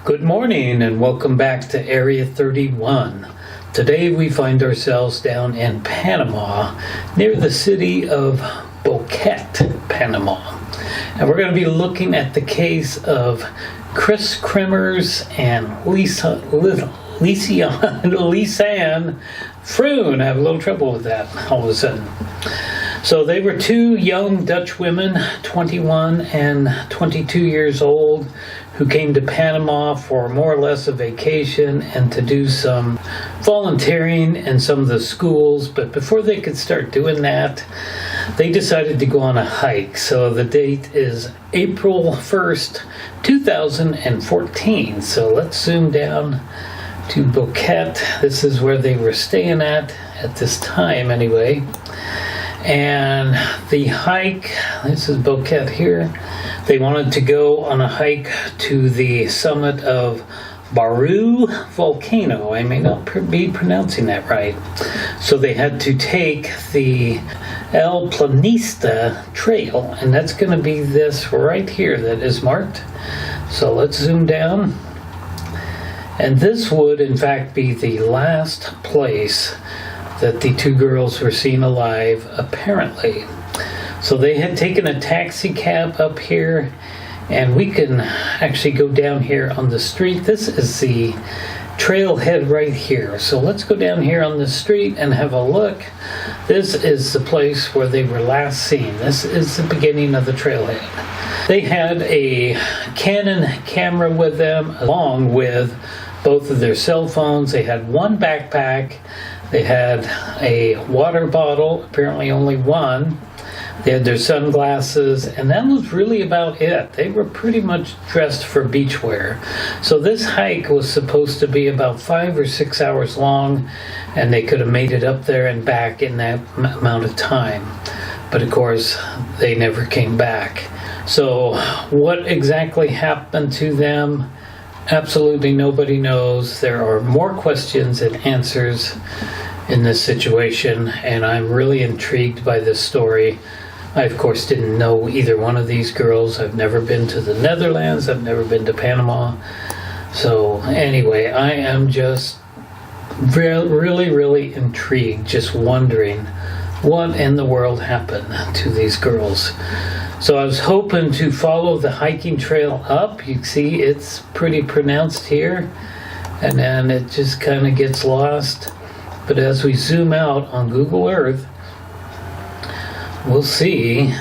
Good morning and welcome back to Area 31. Today we find ourselves down in Panama, near the city of Boquete, Panama. And we're going to be looking at the case of Kris Kremers and Lisanne Froon. I have a little trouble with that all of a sudden. So they were two young Dutch women, 21 and 22 years old, who came to Panama for more or less a vacation and to do some volunteering in some of the schools. But before they could start doing that, they decided to go on a hike. So the date is April 1st, 2014. So let's zoom down to Boquete. This is where they were staying at this time anyway. And the hike, this is Boquete here. They wanted to go on a hike to the summit of Baru volcano. I may not be pronouncing that right. So they had to take the El Planista trail, and that's going to be this right here that is marked. So let's zoom down. And this would in fact be the last place that the two girls were seen alive, apparently. So they had taken a taxi cab up here, and we can actually go down here on the street. This is the trailhead right here. So let's go down here on the street and have a look. This is the place where they were last seen. This is the beginning of the trailhead. They had a Canon camera with them, along with both of their cell phones. They had one backpack. They had a water bottle, apparently only one. They had their sunglasses, and that was really about it. They were pretty much dressed for beach wear. So this hike was supposed to be about 5 or 6 hours long, and they could have made it up there and back in that amount of time. But of course, they never came back. So what exactly happened to them? Absolutely nobody knows. There are more questions than answers in this situation, and I'm really intrigued by this story. I, of course, didn't know either one of these girls. I've never been to the Netherlands. I've never been to Panama. So anyway, I am just really intrigued, just wondering what in the world happened to these girls. So I was hoping to follow the hiking trail up. You see it's pretty pronounced here, and then it just kind of gets lost. But as we zoom out on Google Earth, we'll see.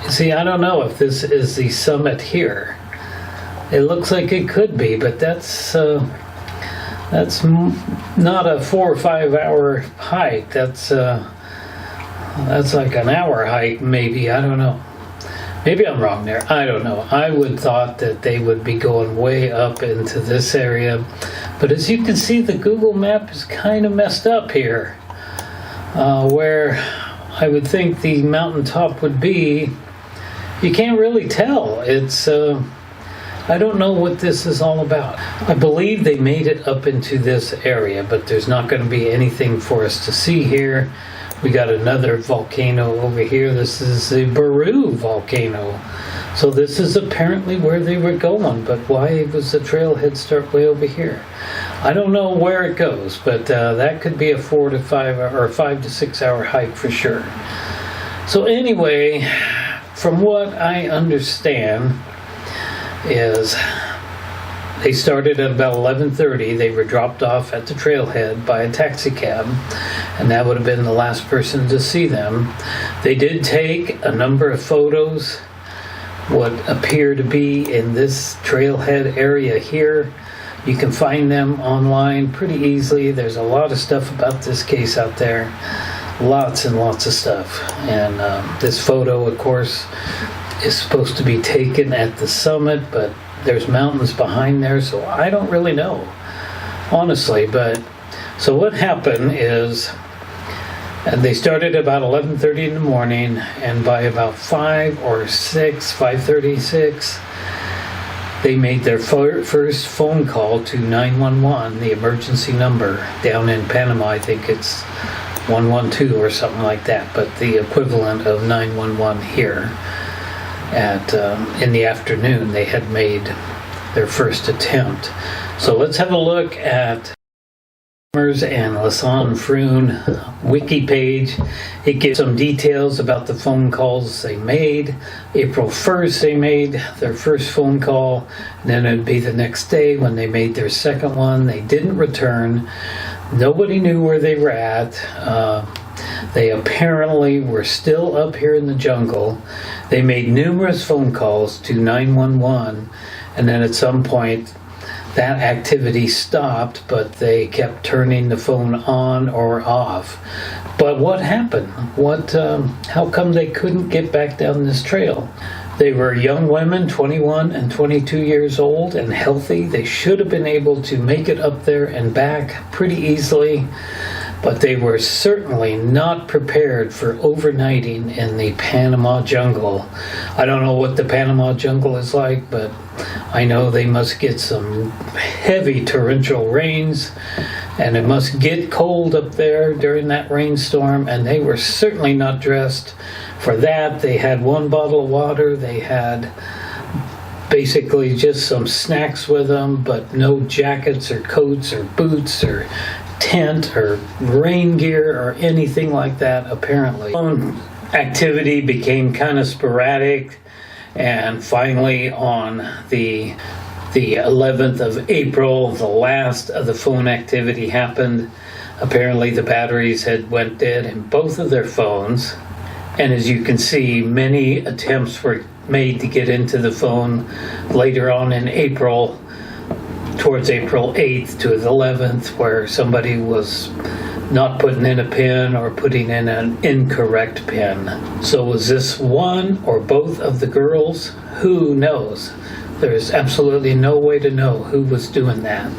See, I don't know if this is the summit here. It looks like it could be, but that's not a 4 or 5 hour hike. That's like an hour hike, maybe. I don't know. Maybe I'm wrong there. I don't know. I would thought that they would be going way up into this area. But as you can see, the Google map is kind of messed up here. Where I would think the mountaintop would be, you can't really tell. It's, I don't know what this is all about. I believe they made it up into this area, but there's not going to be anything for us to see here. We got another volcano over here. This is the Baru volcano. So this is apparently where they were going, but why was the trailhead start way over here? I don't know where it goes, but that could be a 4 to 5 or 5 to 6 hour hike for sure. So anyway, from what I understand is they started at about 11:30. They were dropped off at the trailhead by a taxi cab, and that would have been the last person to see them. They did take a number of photos, what appear to be in this trailhead area here. You can find them online pretty easily. There's a lot of stuff about this case out there. Lots and lots of stuff. And this photo, of course, is supposed to be taken at the summit, but there's mountains behind there, so I don't really know, honestly. But so what happened is, and they started about 11:30 in the morning, and by about 5:36, they made their first phone call to 911, the emergency number down in Panama. I think it's 112 or something like that, but the equivalent of 911 here. In the afternoon, they had made their first attempt. So let's have a look at Kremers and Lisanne Froon Wiki page. It gives some details about the phone calls they made. April 1st they made their first phone call, and then it'd be the next day when they made their second one. They didn't return. Nobody knew where they were at. They apparently were still up here in the jungle. They made numerous phone calls to 911, and then at some point that activity stopped, but they kept turning the phone on or off. But what happened? How come they couldn't get back down this trail? They were young women, 21 and 22 years old, and healthy. They should have been able to make it up there and back pretty easily, but they were certainly not prepared for overnighting in the Panama jungle. I don't know what the Panama jungle is like, but I know they must get some heavy torrential rains, and it must get cold up there during that rainstorm, and they were certainly not dressed for that. They had one bottle of water. They had basically just some snacks with them, but no jackets or coats or boots or tent or rain gear or anything like that, apparently. Activity became kind of sporadic, and finally on the 11th of April, the last of the phone activity happened. Apparently the batteries had went dead in both of their phones, and as you can see, many attempts were made to get into the phone later on in April, towards April 8th to the 11th, where somebody was not putting in a pin or putting in an incorrect pin. So was this one or both of the girls? Who knows? There's absolutely no way to know who was doing that.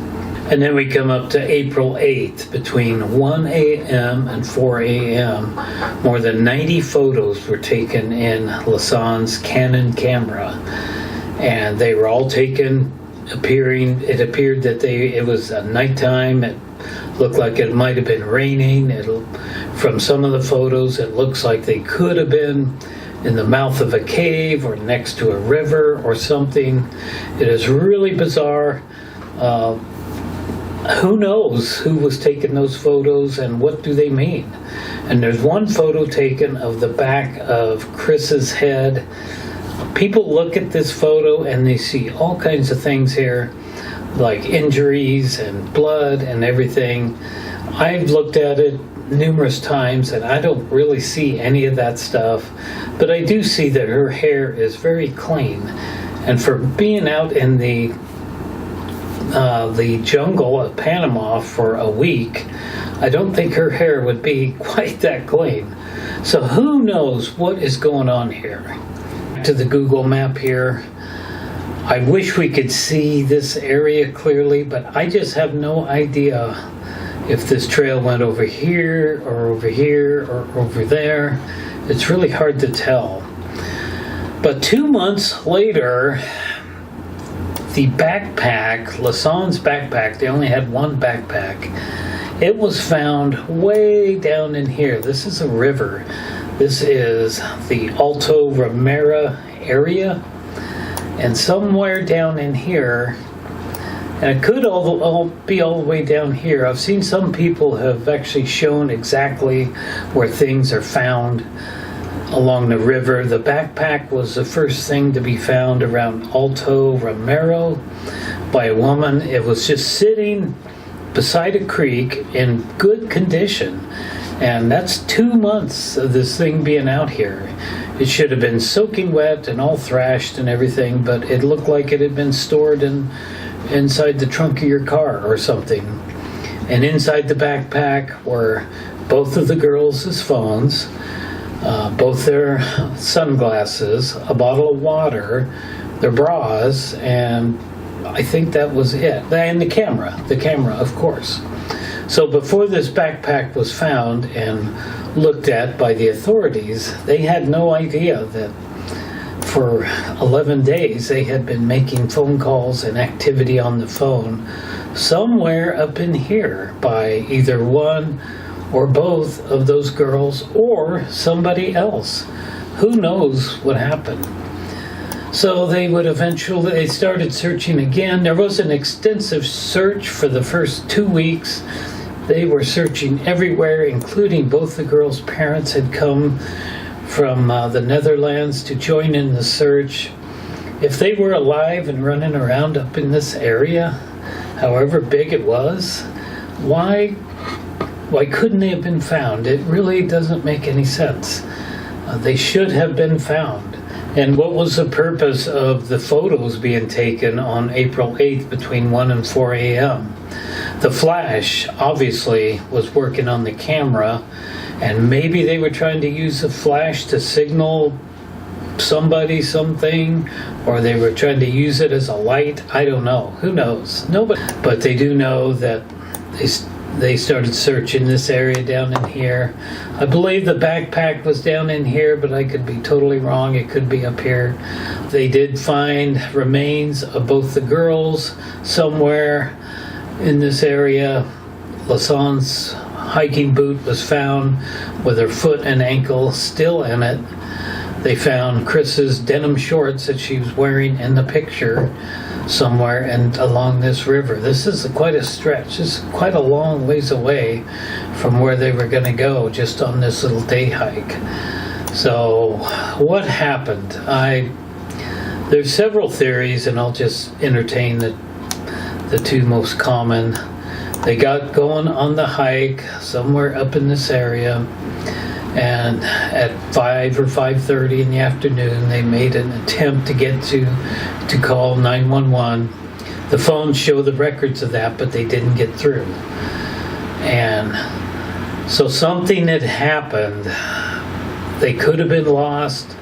And then we come up to April 8th, between 1 a.m. and 4 a.m. More than 90 photos were taken in Lisanne's Canon camera, and they were all taken it appeared that it was nighttime. It looked like it might have been raining. From some of the photos, it looks like they could have been in the mouth of a cave or next to a river or something. It is really bizarre. Who knows who was taking those photos and what do they mean? And there's one photo taken of the back of Kris's head. People look at this photo and they see all kinds of things here, like injuries and blood and everything. I've looked at it numerous times and I don't really see any of that stuff, but I do see that her hair is very clean. And for being out in the jungle of Panama for a week, I don't think her hair would be quite that clean. So who knows what is going on here? To the Google map here. I wish we could see this area clearly, but I just have no idea if this trail went over here or over here or over there. It's really hard to tell. But 2 months later, the backpack, Lisanne's backpack, they only had one backpack. It was found way down in here. This is a river. This is the Alto Ramera area, and somewhere down in here, and it could all be all the way down here. I've seen some people have actually shown exactly where things are found along the river. The backpack was the first thing to be found around Alto Ramero by a woman. It was just sitting beside a creek in good condition. And that's 2 months of this thing being out here. It should have been soaking wet and all thrashed and everything, but it looked like it had been stored inside the trunk of your car or something. And inside the backpack were both of the girls' phones, both their sunglasses, a bottle of water, their bras, and I think that was it. And the camera, of course. So before this backpack was found and looked at by the authorities, they had no idea that for 11 days they had been making phone calls and activity on the phone somewhere up in here by either one or both of those girls or somebody else. Who knows what happened? So they started searching again. There was an extensive search for the first 2 weeks. They were searching everywhere, including both the girls' parents had come from the Netherlands to join in the search. If they were alive and running around up in this area, however big it was, why couldn't they have been found? It really doesn't make any sense. They should have been found. And what was the purpose of the photos being taken on April 8th between 1 and 4 a.m.? The flash obviously was working on the camera, and maybe they were trying to use the flash to signal somebody something, or they were trying to use it as a light. I don't know. Who knows? Nobody. But they do know that they started searching this area down in here. I believe the backpack was down in here, but I could be totally wrong. It could be up here. They did find remains of both the girls somewhere in this area. Lisanne's hiking boot was found with her foot and ankle still in it. They found Kris's denim shorts that she was wearing in the picture somewhere and along this river. This is quite a stretch. This is quite a long ways away from where they were going to go, just on this little day hike. So what happened? There's several theories, and I'll just entertain the two most common. They got going on the hike somewhere up in this area, and at 5 or 5:30 in the afternoon, they made an attempt to get to call 911. The phones show the records of that, but they didn't get through. And so something had happened. They could have been lost,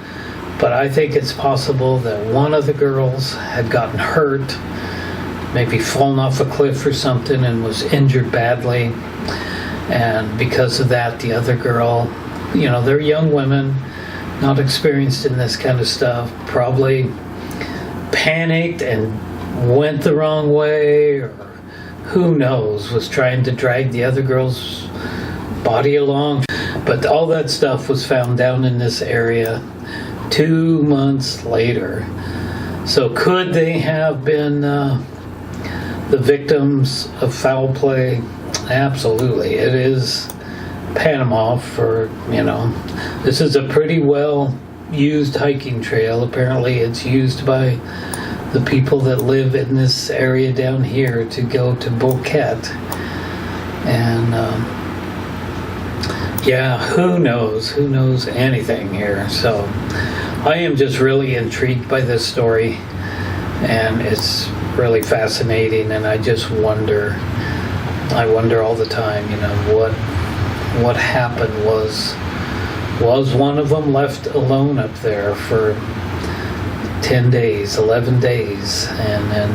but I think it's possible that one of the girls had gotten hurt, maybe fallen off a cliff or something, and was injured badly. And because of that, the other girl, they're young women, not experienced in this kind of stuff, probably panicked and went the wrong way, or who knows, was trying to drag the other girl's body along. But all that stuff was found down in this area 2 months later. So could they have been the victims of foul play? Absolutely. It is Panama this is a pretty well used hiking trail. Apparently it's used by the people that live in this area down here to go to Boquete. And who knows anything here. So I am just really intrigued by this story, and it's really fascinating, and I wonder all the time, what happened. Was one of them left alone up there for 10 days, 11 days, and then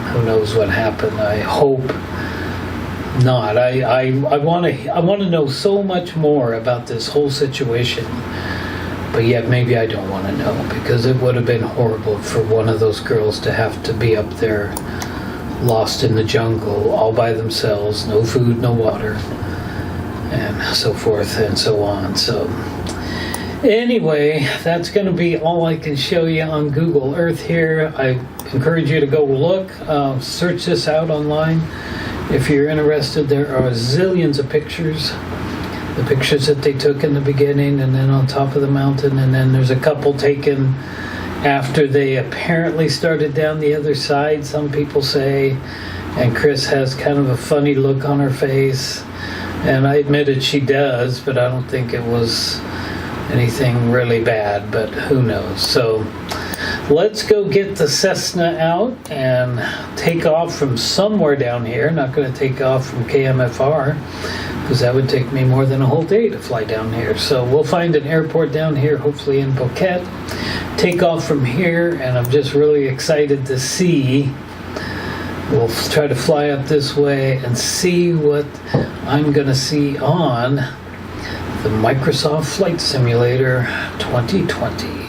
who knows what happened? I hope not. I want to know so much more about this whole situation, but yet maybe I don't want to know, because it would have been horrible for one of those girls to have to be up there lost in the jungle all by themselves, no food, no water, and so forth and so on. So anyway, that's going to be all I can show you on Google Earth here. I encourage you to go look, search this out online if you're interested. There are zillions of pictures. The pictures that they took in the beginning, and then on top of the mountain, and then there's a couple taken after they apparently started down the other side, some people say, and Kris has kind of a funny look on her face, and I admitted she does, but I don't think it was anything really bad, but who knows. So let's go get the Cessna out and take off from somewhere down here. Not going to take off from KMFR, because that would take me more than a whole day to fly down here. So we'll find an airport down here, hopefully in Boquete, take off from here, and I'm just really excited to see. We'll try to fly up this way and see what I'm going to see on the Microsoft Flight Simulator 2020.